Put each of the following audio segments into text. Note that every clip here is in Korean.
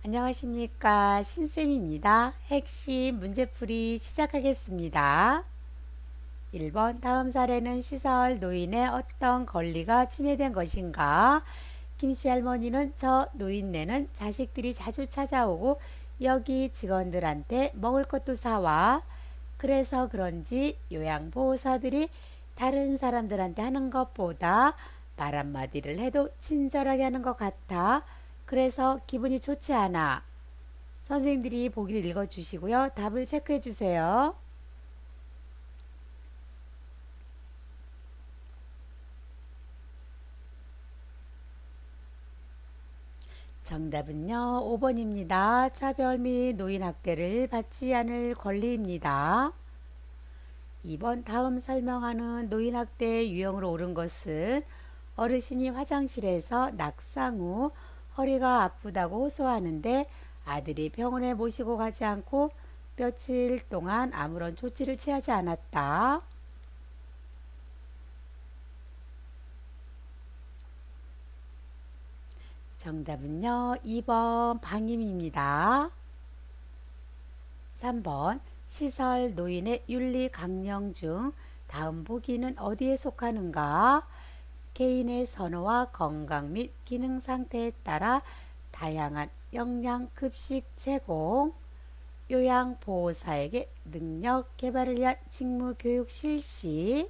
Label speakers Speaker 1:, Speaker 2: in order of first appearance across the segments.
Speaker 1: 안녕하십니까. 신쌤입니다. 핵심 문제풀이 시작하겠습니다. 1번. 다음 사례는 시설 노인의 어떤 권리가 침해된 것인가? 김씨 할머니는 저 노인네는 자식들이 자주 찾아오고 여기 직원들한테 먹을 것도 사와. 그래서 그런지 요양보호사들이 다른 사람들한테 하는 것보다 말 한마디를 해도 친절하게 하는 것 같아. 그래서 기분이 좋지 않아. 선생님들이 보기를 읽어주시고요. 답을 체크해 주세요. 정답은요. 5번입니다. 차별 및 노인 학대를 받지 않을 권리입니다. 2번. 다음 설명하는 노인 학대 유형으로 옳은 것은 어르신이 화장실에서 낙상 후 허리가 아프다고 호소하는데 아들이 병원에 모시고 가지 않고 며칠 동안 아무런 조치를 취하지 않았다. 정답은요. 2번 방임입니다. 3번 시설 노인의 윤리 강령 중 다음 보기는 어디에 속하는가? 개인의 선호와 건강 및 기능 상태에 따라 다양한 영양 급식 제공, 요양보호사에게 능력 개발을 위한 직무 교육 실시.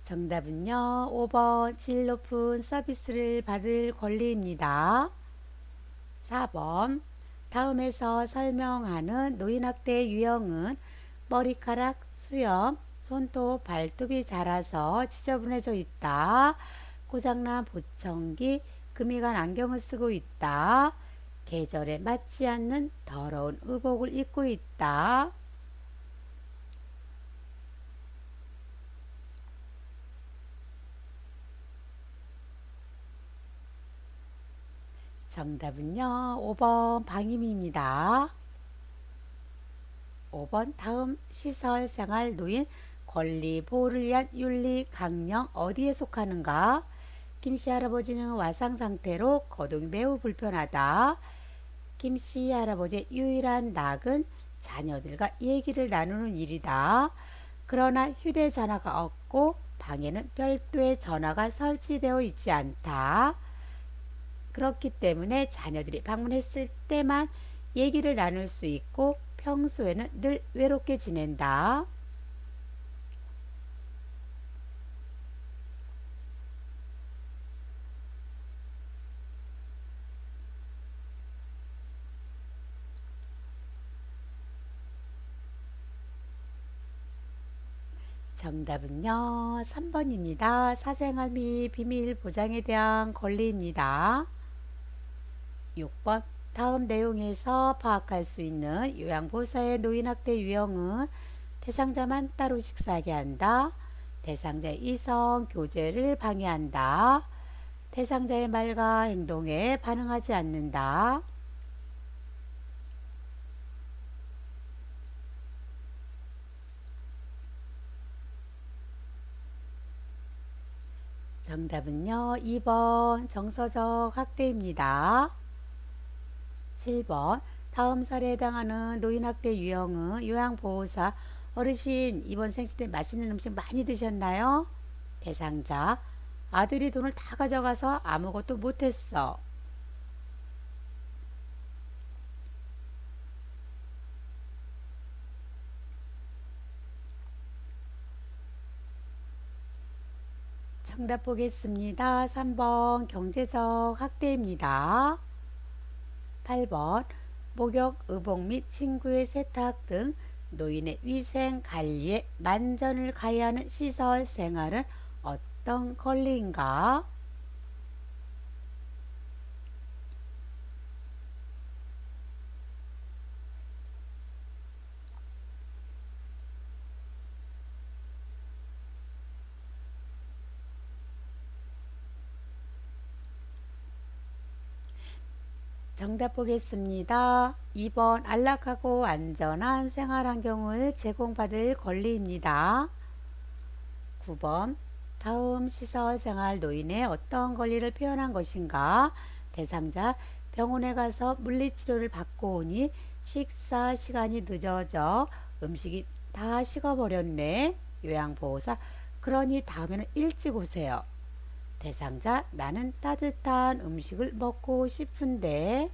Speaker 1: 정답은요. 5번 질 높은 서비스를 받을 권리입니다. 4번 다음에서 설명하는 노인학대 유형은 머리카락, 수염, 손톱, 발톱이 자라서 지저분해져 있다. 고장난 보청기, 금이 간 안경을 쓰고 있다. 계절에 맞지 않는 더러운 의복을 입고 있다. 정답은요. 5번 방임입니다. 5번 다음 시설 생활 노인 권리 보호를 위한 윤리 강령 어디에 속하는가? 김씨 할아버지는 와상 상태로 거동이 매우 불편하다. 김씨 할아버지의 유일한 낙은 자녀들과 얘기를 나누는 일이다. 그러나 휴대전화가 없고 방에는 별도의 전화가 설치되어 있지 않다. 그렇기 때문에 자녀들이 방문했을 때만 얘기를 나눌 수 있고 평소에는 늘 외롭게 지낸다. 정답은요. 3번입니다. 사생활 및 비밀 보장에 대한 권리입니다. 6번 다음 내용에서 파악할 수 있는 요양보호사의 노인학대 유형은 대상자만 따로 식사하게 한다. 대상자의 이성 교제를 방해한다. 대상자의 말과 행동에 반응하지 않는다. 정답은요. 2번 정서적 학대입니다. 7번 다음 사례에 해당하는 노인학대 유형은 요양보호사 어르신 이번 생신 때 맛있는 음식 많이 드셨나요? 대상자 아들이 돈을 다 가져가서 아무것도 못했어. 정답 보겠습니다. 3번 경제적 학대입니다. 8번 목욕, 의복 및 친구의 세탁 등 노인의 위생 관리에 만전을 가해야 하는 시설 생활은 어떤 권리인가? 정답 보겠습니다. 2번 안락하고 안전한 생활 환경을 제공받을 권리입니다. 9번 다음 시설 생활 노인의 어떤 권리를 표현한 것인가? 대상자 병원에 가서 물리치료를 받고 오니 식사 시간이 늦어져 음식이 다 식어버렸네. 요양보호사 그러니 다음에는 일찍 오세요. 대상자 나는 따뜻한 음식을 먹고 싶은데.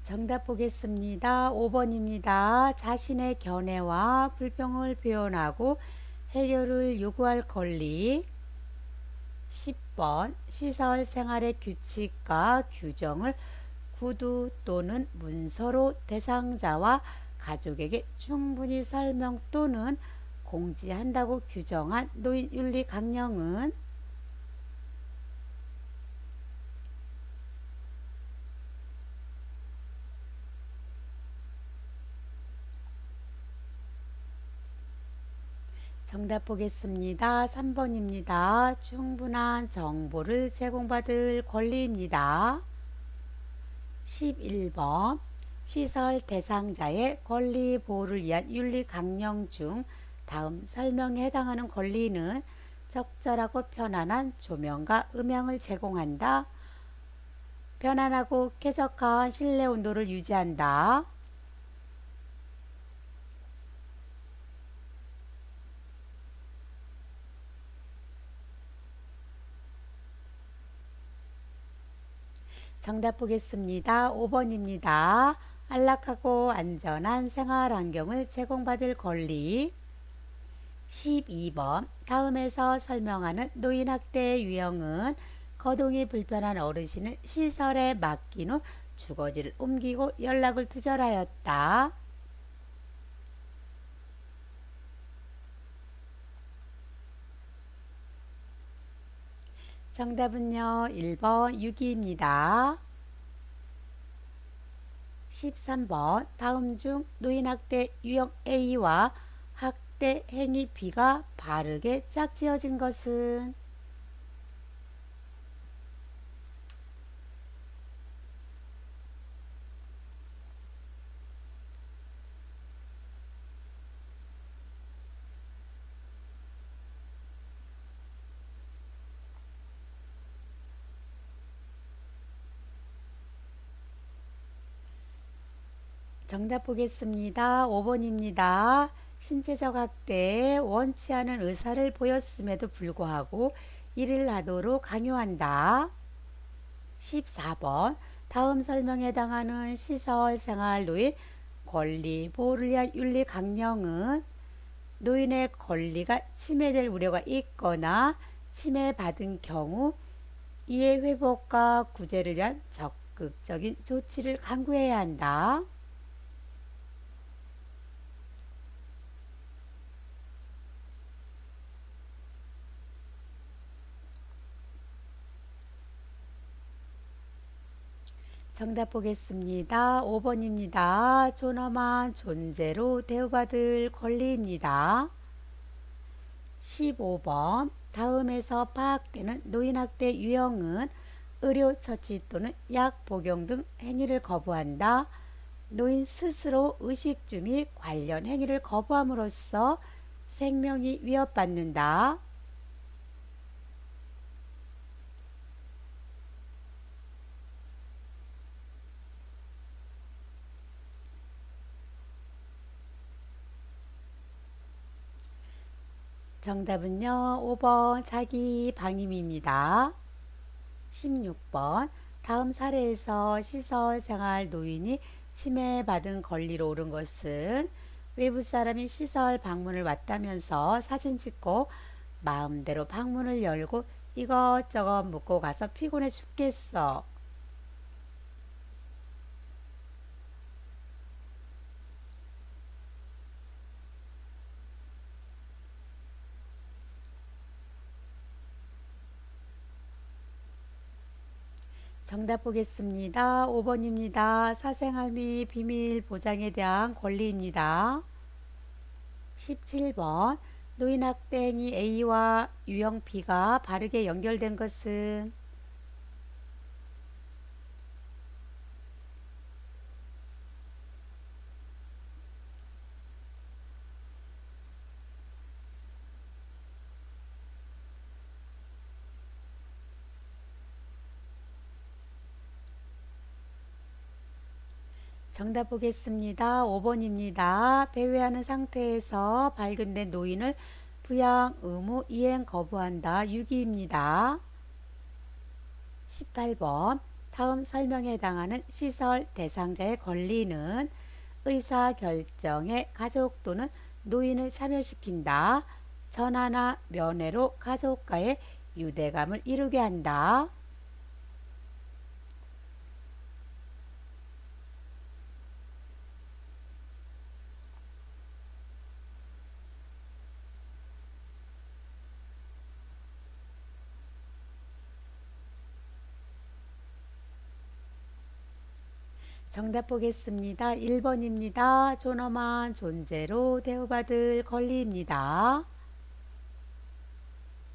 Speaker 1: 정답 보겠습니다. 5번입니다. 자신의 견해와 불평을 표현하고 해결을 요구할 권리. 10번 시설 생활의 규칙과 규정을 구두 또는 문서로 대상자와 가족에게 충분히 설명 또는 공지한다고 규정한 노인윤리 강령은. 정답 보겠습니다. 3번입니다. 충분한 정보를 제공받을 권리입니다. 11번 시설 대상자의 권리 보호를 위한 윤리 강령 중 다음 설명에 해당하는 권리는 적절하고 편안한 조명과 음향을 제공한다. 편안하고 쾌적한 실내 온도를 유지한다. 정답 보겠습니다. 5번입니다. 안락하고 안전한 생활 환경을 제공받을 권리. 12번 다음에서 설명하는 노인학대의 유형은 거동이 불편한 어르신을 시설에 맡긴 후 주거지를 옮기고 연락을 두절하였다. 정답은요. 1번 유기입니다. 13번 다음 중 노인학대 유형 A와 학대 행위 B가 바르게 짝지어진 것은. 정답 보겠습니다. 5번입니다. 신체적 학대에 원치 않은 의사를 보였음에도 불구하고 이를 하도록 강요한다. 14번 다음 설명에 해당하는 시설 생활 노인 권리 보호를 위한 윤리 강령은 노인의 권리가 침해될 우려가 있거나 침해받은 경우 이해 회복과 구제를 위한 적극적인 조치를 강구해야 한다. 정답 보겠습니다. 5번입니다. 존엄한 존재로 대우받을 권리입니다. 15번 다음에서 파악되는 노인학대 유형은 의료처치 또는 약 복용 등 행위를 거부한다. 노인 스스로 의식주 및 관련 행위를 거부함으로써 생명이 위협받는다. 정답은요. 5번 자기 방임입니다. 16번 다음 사례에서 시설 생활 노인이 침해받은 권리로 옳은 것은 외부 사람이 시설 방문을 왔다면서 사진 찍고 마음대로 방문을 열고 이것저것 묻고 가서 피곤해 죽겠어. 정답 보겠습니다. 5번입니다. 사생활 및 비밀 보장에 대한 권리입니다. 17번 노인학대 행위 A와 유형 B가 바르게 연결된 것은 정답 보겠습니다. 5번입니다. 배회하는 상태에서 발견된 노인을 부양 의무 이행 거부한다. 6위입니다. 18번 다음 설명에 해당하는 시설 대상자의 권리는 의사 결정에 가족 또는 노인을 참여시킨다. 전화나 면회로 가족과의 유대감을 이루게 한다. 정답 보겠습니다. 1번입니다. 존엄한 존재로 대우받을 권리입니다.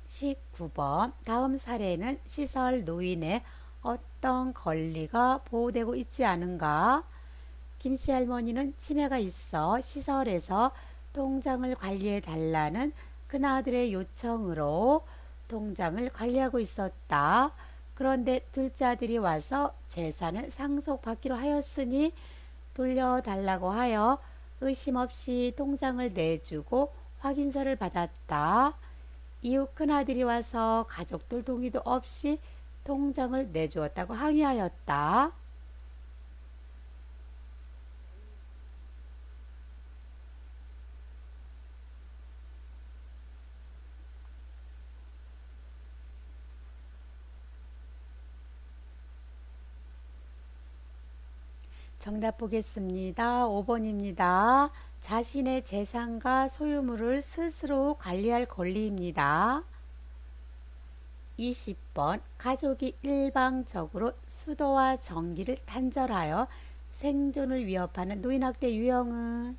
Speaker 1: 19번 다음 사례는 시설 노인의 어떤 권리가 보호되고 있지 않은가? 김씨 할머니는 치매가 있어 시설에서 통장을 관리해 달라는 큰아들의 요청으로 통장을 관리하고 있었다. 그런데 둘째 아들이 와서 재산을 상속받기로 하였으니 돌려달라고 하여 의심 없이 통장을 내주고 확인서를 받았다. 이후 큰아들이 와서 가족들 동의도 없이 통장을 내주었다고 항의하였다. 정답 보겠습니다. 5번입니다. 자신의 재산과 소유물을 스스로 관리할 권리입니다. 20번 가족이 일방적으로 수도와 전기를 단절하여 생존을 위협하는 노인학대 유형은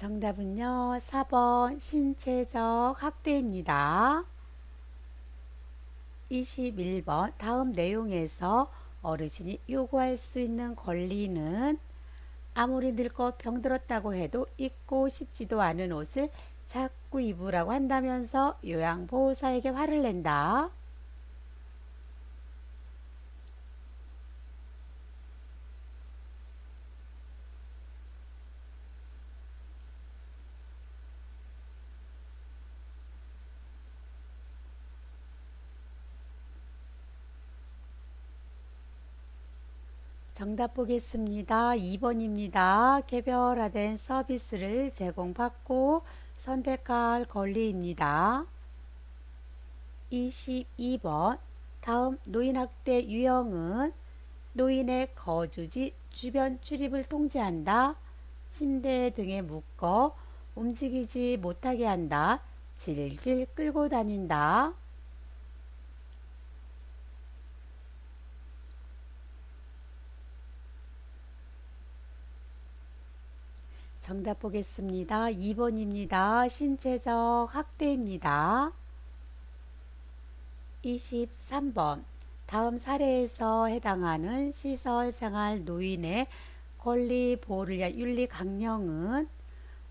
Speaker 1: 정답은요. 4번 신체적 학대입니다. 21번 다음 내용에서 어르신이 요구할 수 있는 권리는 아무리 늙고 병들었다고 해도 입고 싶지도 않은 옷을 자꾸 입으라고 한다면서 요양보호사에게 화를 낸다. 정답 보겠습니다. 2번입니다. 개별화된 서비스를 제공받고 선택할 권리입니다. 22번 다음 노인학대 유형은 노인의 거주지 주변 출입을 통제한다. 침대 등에 묶어 움직이지 못하게 한다. 질질 끌고 다닌다. 정답 보겠습니다. 2번입니다. 신체적 학대입니다. 23번 다음 사례에서 해당하는 시설생활 노인의 권리 보호를 위한 윤리 강령은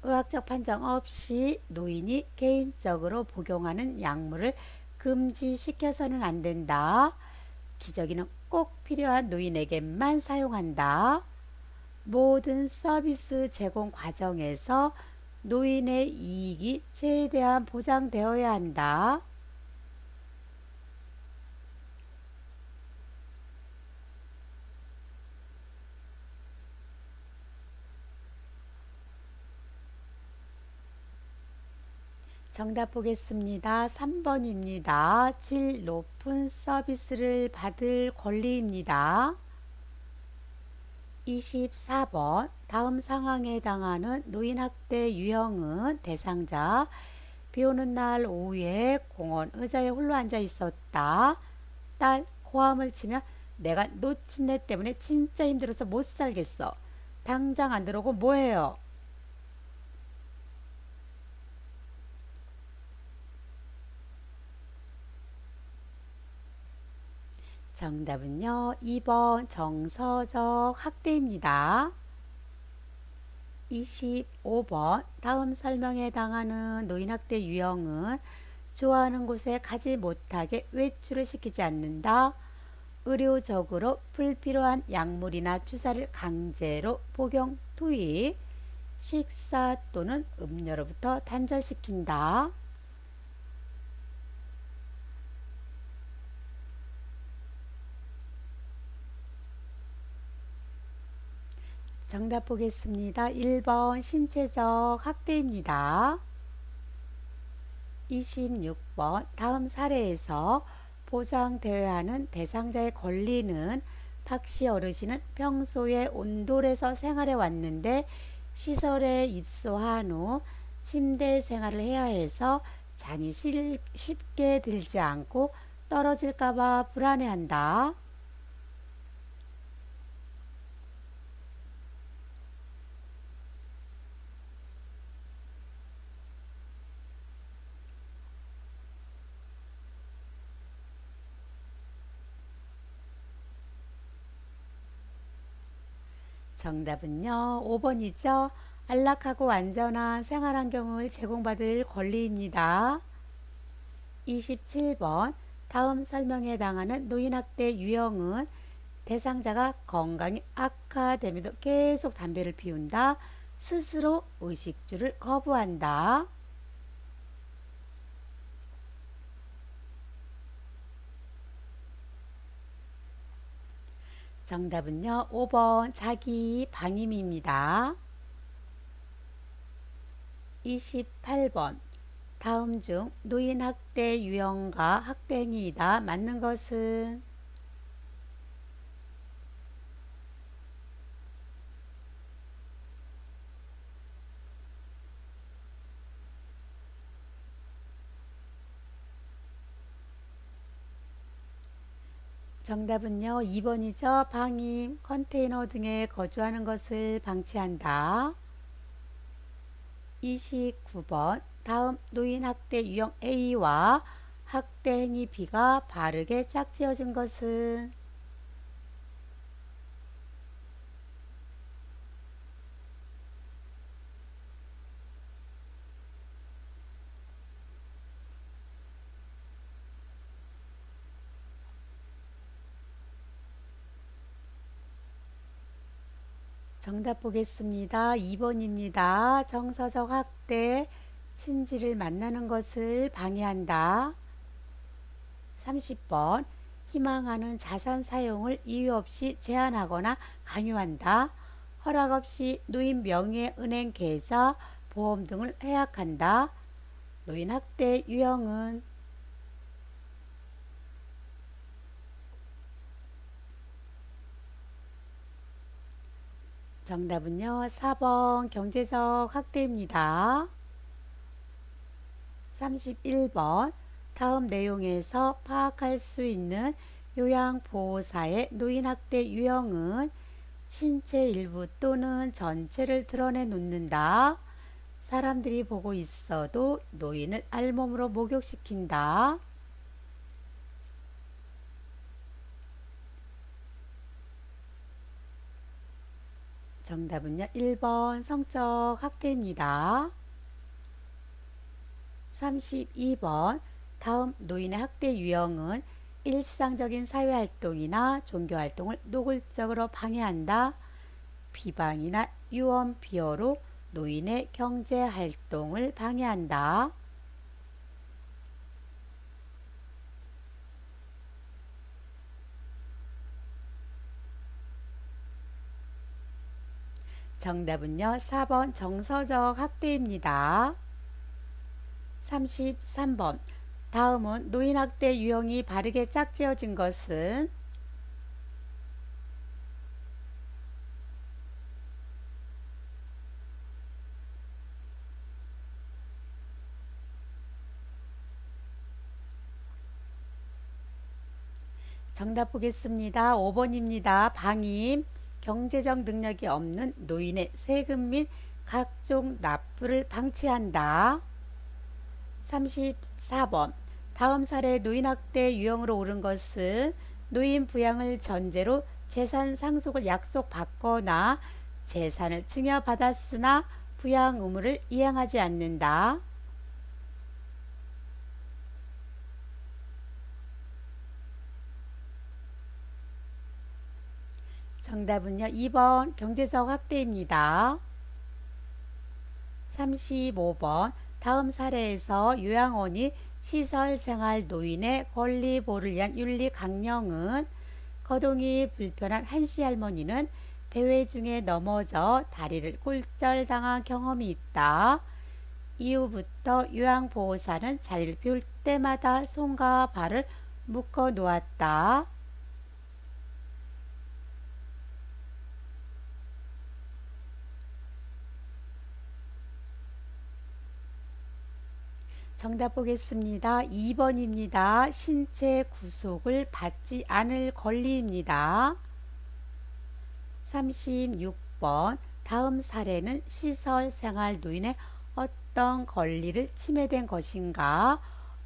Speaker 1: 의학적 판정 없이 노인이 개인적으로 복용하는 약물을 금지시켜서는 안 된다. 기저귀는 꼭 필요한 노인에게만 사용한다. 모든 서비스 제공 과정에서 노인의 이익이 최대한 보장되어야 한다. 정답 보겠습니다. 3번입니다. 질 높은 서비스를 받을 권리입니다. 24번 다음 상황에 해당하는 노인학대 유형은 대상자 비 오는 날 오후에 공원 의자에 홀로 앉아 있었다. 딸 고함을 치며 내가 놓친 애 때문에 진짜 힘들어서 못 살겠어. 당장 안 들어오고 뭐해요? 정답은요. 2번 정서적 학대입니다. 25번 다음 설명에 해당하는 노인학대 유형은 좋아하는 곳에 가지 못하게 외출을 시키지 않는다. 의료적으로 불필요한 약물이나 주사를 강제로 복용 투입, 식사 또는 음료로부터 단절시킨다. 정답 보겠습니다. 1번 신체적 학대입니다. 26번 다음 사례에서 보장되어야 하는 대상자의 권리는 박씨 어르신은 평소에 온돌에서 생활해 왔는데 시설에 입소한 후 침대 생활을 해야 해서 잠이 쉽게 들지 않고 떨어질까봐 불안해한다. 정답은요. 5번이죠. 안락하고 안전한 생활환경을 제공받을 권리입니다. 27번 다음 설명에 해당하는 노인학대 유형은 대상자가 건강이 악화됨에도 계속 담배를 피운다. 스스로 의식주를 거부한다. 정답은요. 5번 자기 방임입니다. 28번 다음 중 노인 학대 유형과 학대 행위이다. 맞는 것은 정답은요. 2번이죠. 방임, 컨테이너 등에 거주하는 것을 방치한다. 29번 다음 노인 학대 유형 A와 학대 행위 B가 바르게 짝지어진 것은 정답 보겠습니다. 2번입니다. 정서적 학대, 친지를 만나는 것을 방해한다. 30번 희망하는 자산 사용을 이유 없이 제한하거나 강요한다. 허락 없이 노인 명의 은행 계좌, 보험 등을 해약한다. 노인 학대 유형은 정답은요. 4번 경제적 학대입니다. 31번 다음 내용에서 파악할 수 있는 요양보호사의 노인학대 유형은 신체 일부 또는 전체를 드러내 놓는다. 사람들이 보고 있어도 노인을 알몸으로 목욕시킨다. 정답은요. 1번 성적 학대입니다. 32번 다음 노인의 학대 유형은 일상적인 사회활동이나 종교활동을 노골적으로 방해한다. 비방이나 유언 비어로 노인의 경제활동을 방해한다. 정답은요. 4번 정서적 학대입니다. 33번 다음은 노인학대 유형이 바르게 짝지어진 것은 정답 보겠습니다. 5번입니다. 방임. 경제적 능력이 없는 노인의 세금 및 각종 납부를 방치한다. 34번. 다음 사례 노인학대 유형으로 옳은 것은 노인 부양을 전제로 재산 상속을 약속받거나 재산을 증여받았으나 부양 의무를 이행하지 않는다. 정답은요. 2번 경제적 학대입니다. 35번. 다음 사례에서 요양원이 시설생활 노인의 권리 보호를 위한 윤리 강령은 거동이 불편한 한씨 할머니는 배회 중에 넘어져 다리를 골절당한 경험이 있다. 이후부터 요양보호사는 자리를 비울 때마다 손과 발을 묶어 놓았다. 정답 보겠습니다. 2번입니다. 신체 구속을 받지 않을 권리입니다. 36번. 다음 사례는 시설생활 노인의 어떤 권리를 침해된 것인가?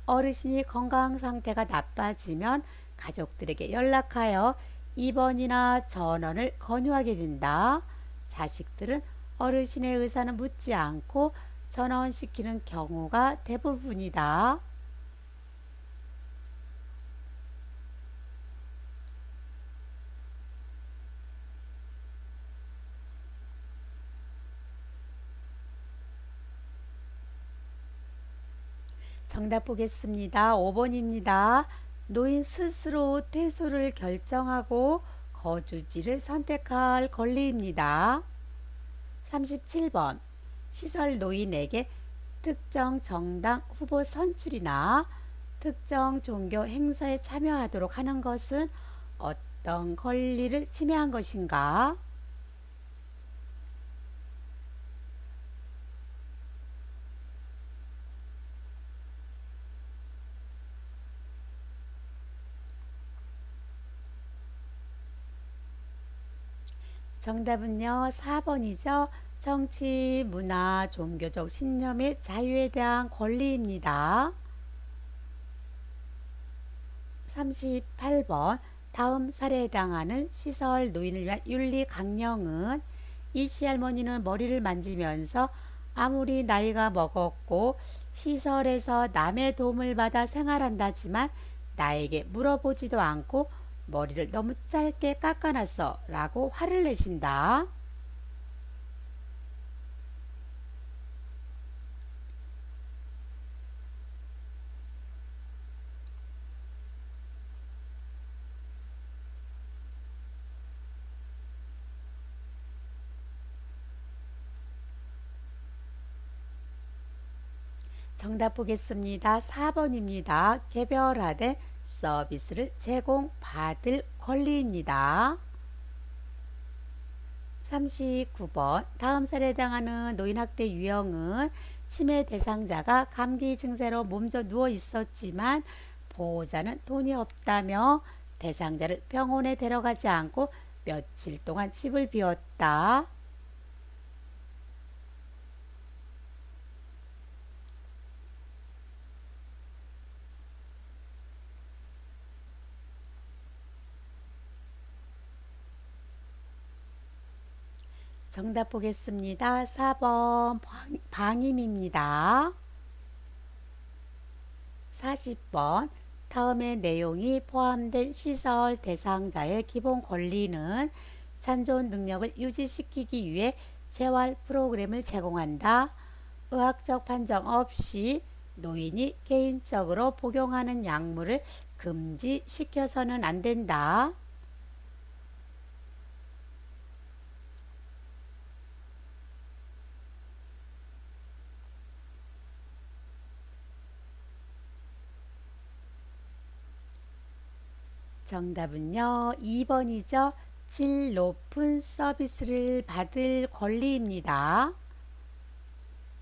Speaker 1: 어르신이 건강 상태가 나빠지면 가족들에게 연락하여 입원이나 전원을 권유하게 된다. 자식들은 어르신의 의사는 묻지 않고 전원시키는 경우가 대부분이다. 정답 보겠습니다. 5번입니다. 노인 스스로 퇴소를 결정하고 거주지를 선택할 권리입니다. 37번. 시설 노인에게 특정 정당 후보 선출이나 특정 종교 행사에 참여하도록 하는 것은 어떤 권리를 침해한 것인가? 정답은요. 4번이죠. 정치, 문화, 종교적 신념의 자유에 대한 권리입니다. 38번. 다음 사례에 해당하는 시설 노인을 위한 윤리 강령은 이 시할머니는 머리를 만지면서 아무리 나이가 먹었고 시설에서 남의 도움을 받아 생활한다지만 나에게 물어보지도 않고 머리를 너무 짧게 깎아놨어 라고 화를 내신다. 정답 보겠습니다. 4번입니다. 개별화된 서비스를 제공받을 권리입니다. 39번. 다음 사례에 해당하는 노인학대 유형은 치매 대상자가 감기 증세로 몸져 누워 있었지만 보호자는 돈이 없다며 대상자를 병원에 데려가지 않고 며칠 동안 집을 비웠다. 정답 보겠습니다. 4번 방임입니다. 40번. 다음의 내용이 포함된 시설 대상자의 기본 권리는 생존 능력을 유지시키기 위해 재활 프로그램을 제공한다. 의학적 판정 없이 노인이 개인적으로 복용하는 약물을 금지시켜서는 안 된다. 정답은요. 2번이죠. 질 높은 서비스를 받을 권리입니다.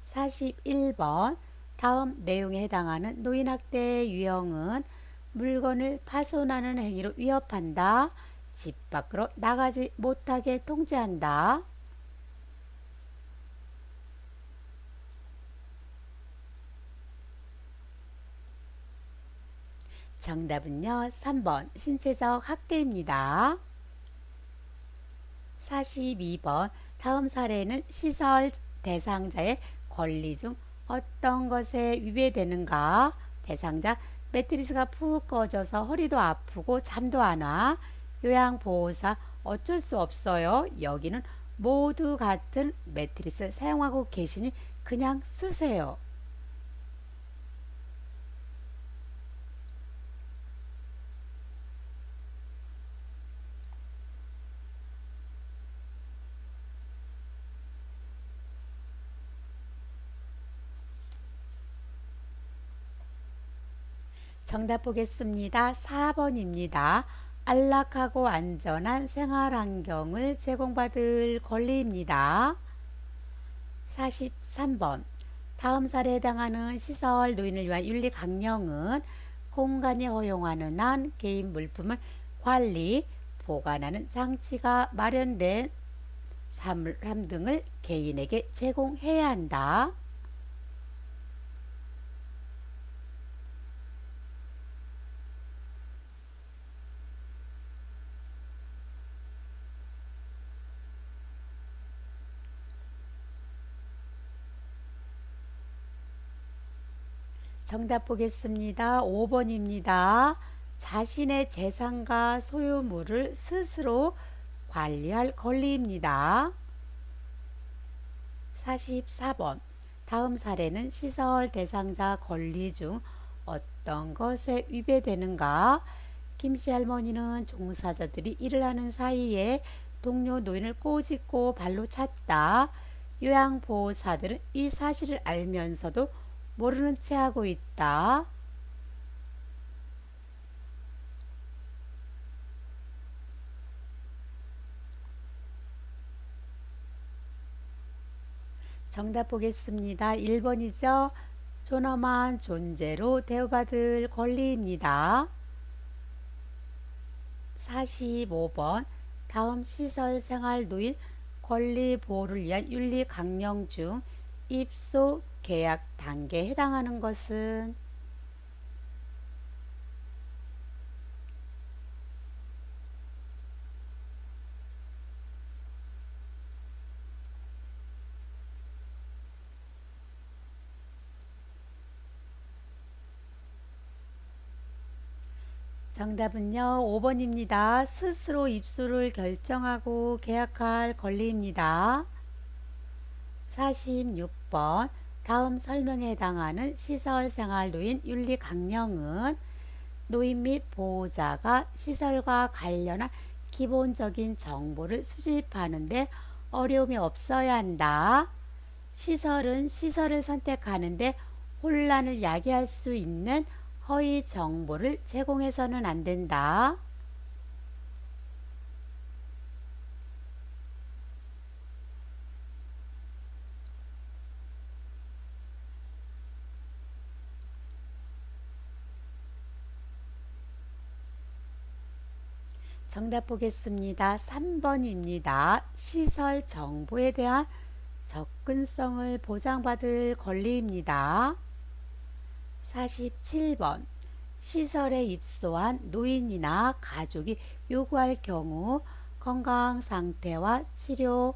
Speaker 1: 41번. 다음 내용에 해당하는 노인학대 유형은 물건을 파손하는 행위로 위협한다. 집 밖으로 나가지 못하게 통제한다. 정답은요. 3번 신체적 학대입니다. 42번 다음 사례는 시설 대상자의 권리 중 어떤 것에 위배되는가? 대상자 매트리스가 푹 꺼져서 허리도 아프고 잠도 안 와. 요양보호사 어쩔 수 없어요. 여기는 모두 같은 매트리스 사용하고 계시니 그냥 쓰세요. 정답 보겠습니다. 4번입니다. 안락하고 안전한 생활 환경을 제공받을 권리입니다. 43번 다음 사례에 해당하는 시설 노인을 위한 윤리 강령은 공간이 허용하는 한 개인 물품을 관리, 보관하는 장치가 마련된 사물함 등을 개인에게 제공해야 한다. 정답 보겠습니다. 5번입니다. 자신의 재산과 소유물을 스스로 관리할 권리입니다. 44번 다음 사례는 시설 대상자 권리 중 어떤 것에 위배되는가? 김씨 할머니는 종사자들이 일을 하는 사이에 동료 노인을 꼬집고 발로 찼다. 요양보호사들은 이 사실을 알면서도 모르는 채 하고 있다. 정답 보겠습니다. 1번이죠. 존엄한 존재로 대우받을 권리입니다. 45번 다음 시설생활 노인 권리 보호를 위한 윤리 강령 중 입소 계약 단계에 해당하는 것은 정답은요. 5번입니다. 스스로 입소를 결정하고 계약할 권리입니다. 46번 다음 설명에 해당하는 시설생활 노인 윤리 강령은 노인 및 보호자가 시설과 관련한 기본적인 정보를 수집하는데 어려움이 없어야 한다. 시설은 시설을 선택하는데 혼란을 야기할 수 있는 허위 정보를 제공해서는 안 된다. 정답 보겠습니다. 3번입니다. 시설 정보에 대한 접근성을 보장받을 권리입니다. 47번 시설에 입소한 노인이나 가족이 요구할 경우 건강 상태와 치료,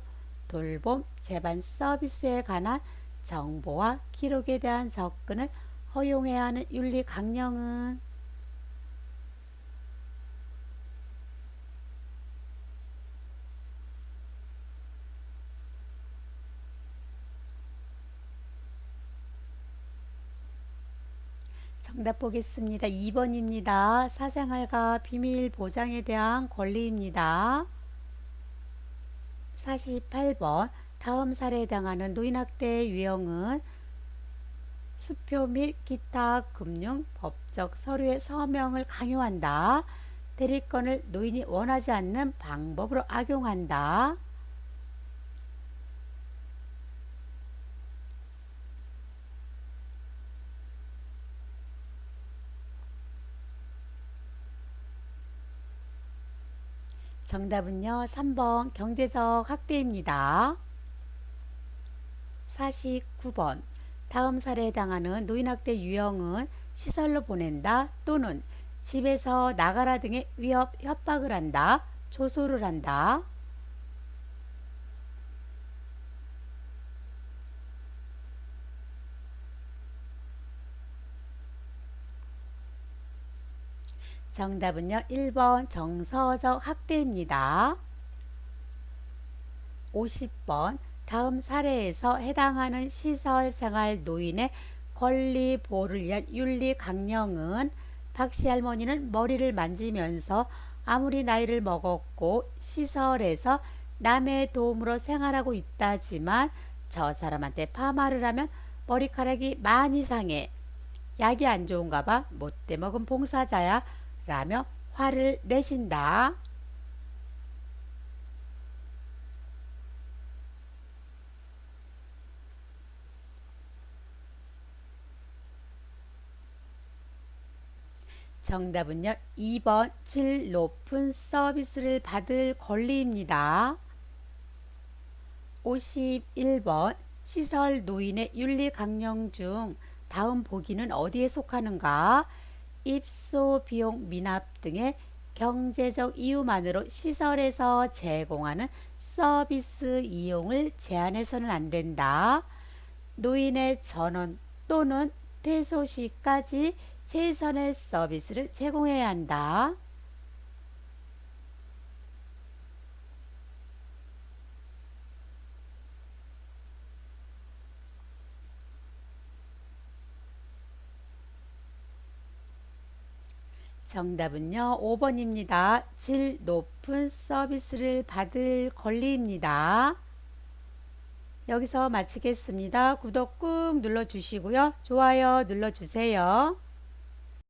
Speaker 1: 돌봄, 재반 서비스에 관한 정보와 기록에 대한 접근을 허용해야 하는 윤리 강령은 정답 보겠습니다. 2번입니다. 사생활과 비밀 보장에 대한 권리입니다. 48번 다음 사례에 해당하는 노인학대 유형은 수표 및 기타 금융 법적 서류의 서명을 강요한다. 대리권을 노인이 원하지 않는 방법으로 악용한다. 정답은요, 3번 경제적 학대입니다. 49번. 다음 사례에 해당하는 노인학대 유형은 시설로 보낸다 또는 집에서 나가라 등의 위협, 협박을 한다, 조소를 한다. 정답은요, 1번 정서적 학대입니다. 50번. 다음 사례에서 해당하는 시설생활 노인의 권리 보호를 위한 윤리 강령은 박씨 할머니는 머리를 만지면서 아무리 나이를 먹었고 시설에서 남의 도움으로 생활하고 있다지만 저 사람한테 파마를 하면 머리카락이 많이 상해. 약이 안 좋은가 봐. 못돼 먹은 봉사자야. 라며 화를 내신다. 정답은요, 2번 질 높은 서비스를 받을 권리입니다. 51번. 시설 노인의 윤리 강령 중 다음 보기는 어디에 속하는가? 입소 비용 미납 등의 경제적 이유만으로 시설에서 제공하는 서비스 이용을 제한해서는 안 된다. 노인의 전원 또는 퇴소 시까지 최선의 서비스를 제공해야 한다. 정답은요, 5번입니다. 질 높은 서비스를 받을 권리입니다. 여기서 마치겠습니다. 구독 꾹 눌러주시고요. 좋아요 눌러주세요.